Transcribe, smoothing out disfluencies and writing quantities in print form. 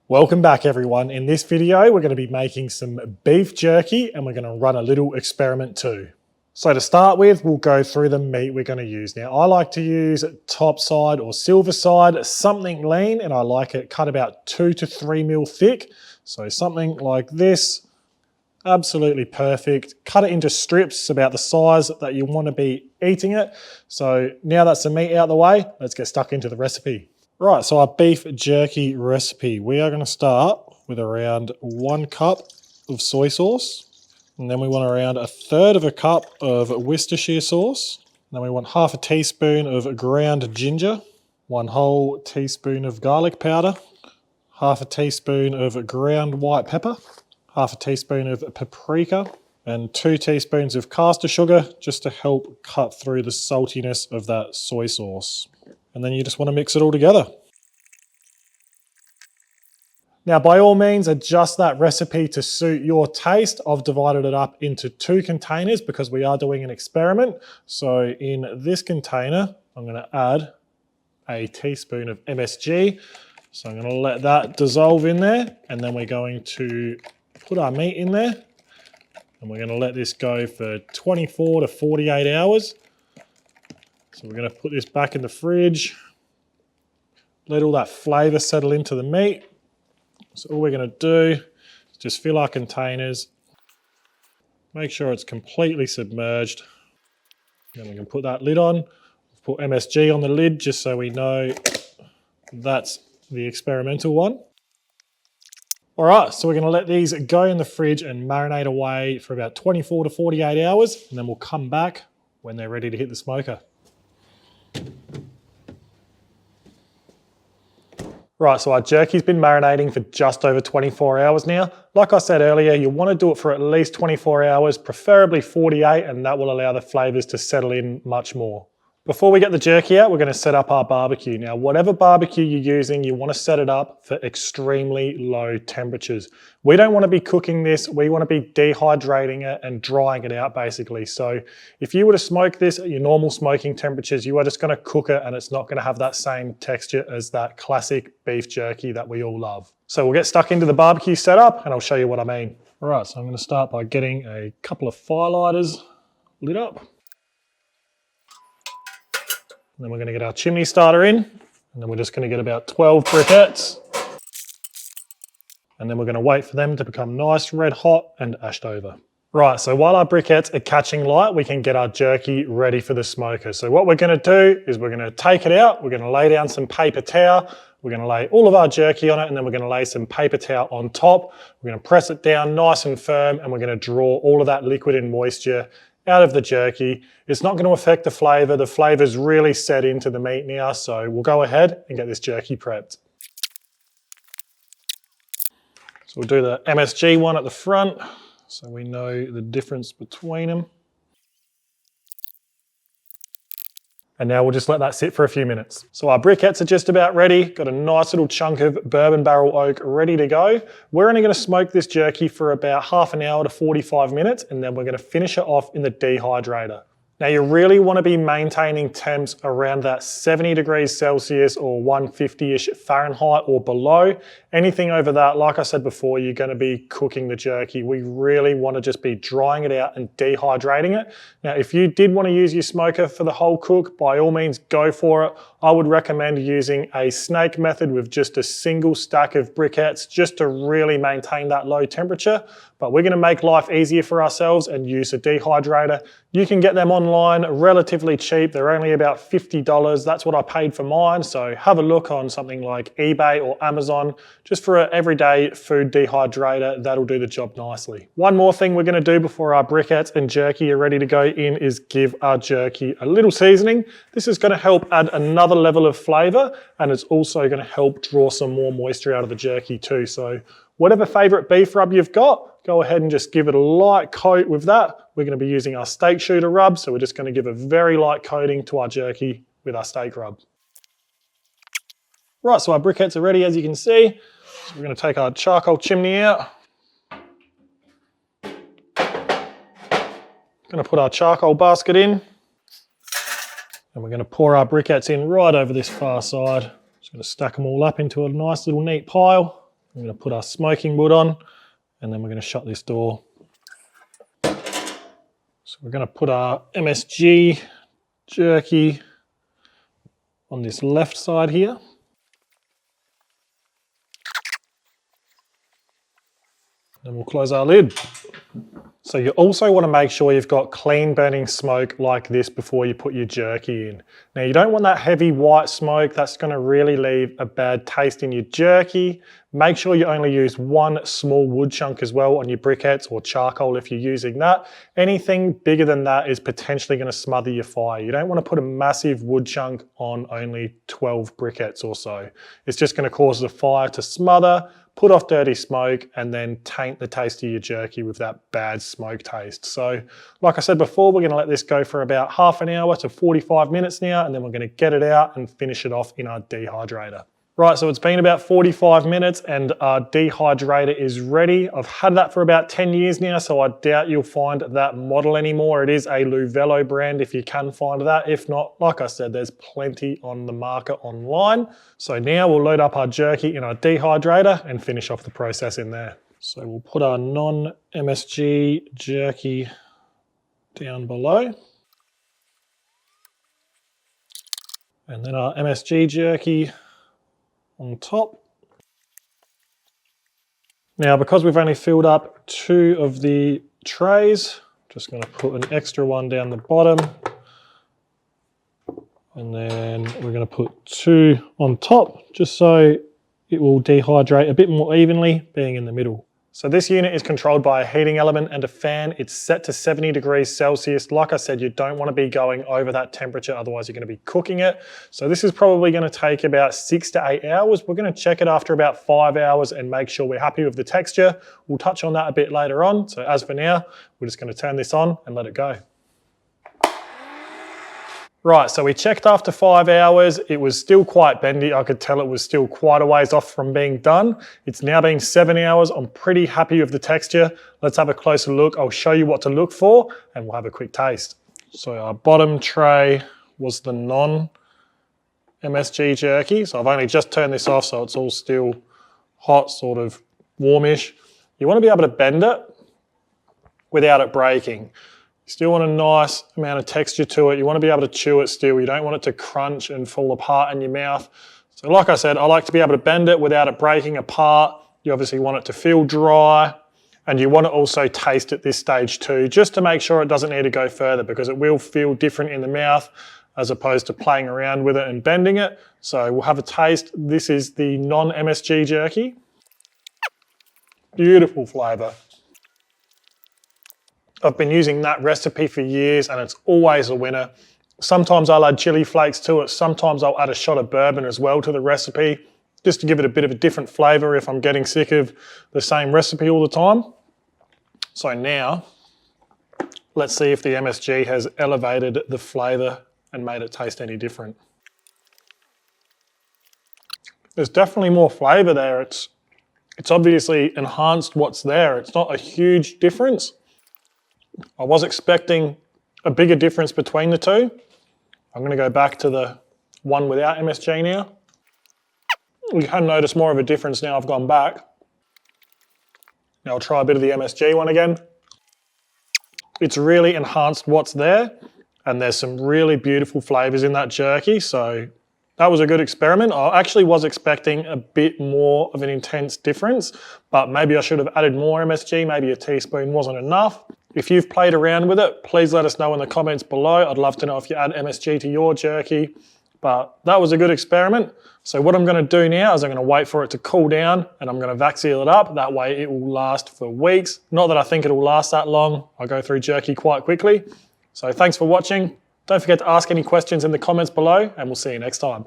Welcome back everyone. In this video, we're going to be making some beef jerky and we're going to run a little experiment too. So to start with, we'll go through the meat we're going to use. Now, I like to use top side or silver side, something lean, and I like it cut about 2 to 3 mil thick. So something like this, absolutely perfect. Cut it into strips about the size that you want to be eating it. So now that's the meat out of the way, let's get stuck into the recipe. Right, so our beef jerky recipe, we are going to start with around 1 cup of soy sauce, and then we want around 1/3 of a cup of Worcestershire sauce, and then we want 1/2 teaspoon of ground ginger, 1 whole teaspoon of garlic powder, 1/2 teaspoon of ground white pepper, 1/2 teaspoon of paprika, and 2 teaspoons of caster sugar just to help cut through the saltiness of that soy sauce. And then you just want to mix it all together. Now, by all means, adjust that recipe to suit your taste. I've divided it up into 2 containers because we are doing an experiment. So in this container, I'm going to add a teaspoon of MSG. So I'm going to let that dissolve in there, and then we're going to put our meat in there, and we're going to let this go for 24 to 48 hours. So we're going to put this back in the fridge, let all that flavour settle into the meat. So all we're going to do is just fill our containers, make sure it's completely submerged. Then we can put that lid on, put MSG on the lid just so we know that's the experimental one. All right, so we're going to let these go in the fridge and marinate away for about 24 to 48 hours, and then we'll come back when they're ready to hit the smoker. Right, so our jerky's been marinating for just over 24 hours now. Like I said earlier, you want to do it for at least 24 hours, preferably 48, and that will allow the flavours to settle in much more. Before we get the jerky out, we're going to set up our barbecue. Now, whatever barbecue you're using, you want to set it up for extremely low temperatures. We don't want to be cooking this, we want to be dehydrating it and drying it out basically. So if you were to smoke this at your normal smoking temperatures, you are just going to cook it and it's not going to have that same texture as that classic beef jerky that we all love. So we'll get stuck into the barbecue setup and I'll show you what I mean. All right, so I'm going to start by getting a couple of firelighters lit up. And then we're going to get our chimney starter in, and then we're just going to get about 12 briquettes. And then we're going to wait for them to become nice red hot and ashed over. Right, so while our briquettes are catching light, we can get our jerky ready for the smoker. So what we're going to do is we're going to take it out, we're going to lay down some paper towel, we're going to lay all of our jerky on it, and then we're going to lay some paper towel on top. We're going to press it down nice and firm, and we're going to draw all of that liquid and moisture out of the jerky. It's not going to affect the flavour. The flavour's really set into the meat now, so we'll go ahead and get this jerky prepped. So we'll do the MSG one at the front, so we know the difference between them. And now we'll just let that sit for a few minutes. So our briquettes are just about ready. Got a nice little chunk of bourbon barrel oak ready to go. We're only going to smoke this jerky for about half an hour to 45 minutes, and then we're going to finish it off in the dehydrator. Now you really want to be maintaining temps around that 70 degrees Celsius or 150-ish Fahrenheit or below. Anything over that, like I said before, you're going to be cooking the jerky. We really want to just be drying it out and dehydrating it. Now, if you did want to use your smoker for the whole cook, by all means go for it. I would recommend using a snake method with just a single stack of briquettes just to really maintain that low temperature. But we're going to make life easier for ourselves and use a dehydrator. You can get them online relatively cheap. They're only about $50. That's what I paid for mine. So have a look on something like eBay or Amazon. Just for an everyday food dehydrator, that'll do the job nicely. One more thing we're going to do before our briquettes and jerky are ready to go in is give our jerky a little seasoning. This is going to help add another level of flavour, and it's also going to help draw some more moisture out of the jerky too. So whatever favourite beef rub you've got, go ahead and just give it a light coat with that. We're going to be using our steak shooter rub, so we're just going to give a very light coating to our jerky with our steak rub. Right, so our briquettes are ready, as you can see. So we're going to take our charcoal chimney out. Going to put our charcoal basket in. And we're going to pour our briquettes in right over this far side. Just going to stack them all up into a nice little neat pile. I'm going to put our smoking wood on, and then we're going to shut this door. So we're going to put our MSG jerky on this left side here. Then we'll close our lid. So you also want to make sure you've got clean burning smoke like this before you put your jerky in. Now you don't want that heavy white smoke, that's going to really leave a bad taste in your jerky. Make sure you only use one small wood chunk as well on your briquettes or charcoal if you're using that. Anything bigger than that is potentially going to smother your fire. You don't want to put a massive wood chunk on only 12 briquettes or so. It's just going to cause the fire to smother, put off dirty smoke, and then taint the taste of your jerky with that bad smoke taste. So like I said before, we're going to let this go for about half an hour to 45 minutes now, and then we're going to get it out and finish it off in our dehydrator. Right, so it's been about 45 minutes and our dehydrator is ready. I've had that for about 10 years now, so I doubt you'll find that model anymore. It is a Luvello brand if you can find that. If not, like I said, there's plenty on the market online. So now we'll load up our jerky in our dehydrator and finish off the process in there. So we'll put our non-MSG jerky down below. And then our MSG jerky on top. Now, because we've only filled up 2 of the trays, just going to put an extra one down the bottom. And then we're going to put 2 on top, just so it will dehydrate a bit more evenly, being in the middle. So this unit is controlled by a heating element and a fan. It's set to 70 degrees Celsius. Like I said, you don't want to be going over that temperature, otherwise you're going to be cooking it. So this is probably going to take about 6 to 8 hours. We're going to check it after about 5 hours and make sure we're happy with the texture. We'll touch on that a bit later on. So as for now, we're just going to turn this on and let it go. Right, so we checked after 5 hours. It was still quite bendy. I could tell it was still quite a ways off from being done. It's now been 7 hours. I'm pretty happy with the texture. Let's have a closer look. I'll show you what to look for and we'll have a quick taste. So our bottom tray was the non-MSG jerky. So I've only just turned this off, so it's all still hot, sort of warmish. You want to be able to bend it without it breaking. You still want a nice amount of texture to it. You want to be able to chew it still. You don't want it to crunch and fall apart in your mouth. So like I said, I like to be able to bend it without it breaking apart. You obviously want it to feel dry, and you want to also taste at this stage too, just to make sure it doesn't need to go further, because it will feel different in the mouth as opposed to playing around with it and bending it. So we'll have a taste. This is the non-MSG jerky. Beautiful flavour. I've been using that recipe for years and it's always a winner. Sometimes I'll add chili flakes to it. Sometimes I'll add a shot of bourbon as well to the recipe, just to give it a bit of a different flavour if I'm getting sick of the same recipe all the time. So now, let's see if the MSG has elevated the flavour and made it taste any different. There's definitely more flavour there. It's obviously enhanced what's there. It's not a huge difference. I was expecting a bigger difference between the two. I'm going to go back to the one without MSG now. You can notice more of a difference now I've gone back. Now I'll try a bit of the MSG one again. It's really enhanced what's there, and there's some really beautiful flavours in that jerky, so that was a good experiment. I actually was expecting a bit more of an intense difference, but maybe I should have added more MSG, maybe a teaspoon wasn't enough. If you've played around with it, please let us know in the comments below. I'd love to know if you add MSG to your jerky, but that was a good experiment. So what I'm going to do now is I'm going to wait for it to cool down and I'm going to vac seal it up. That way it will last for weeks. Not that I think it'll last that long. I go through jerky quite quickly. So thanks for watching. Don't forget to ask any questions in the comments below and we'll see you next time.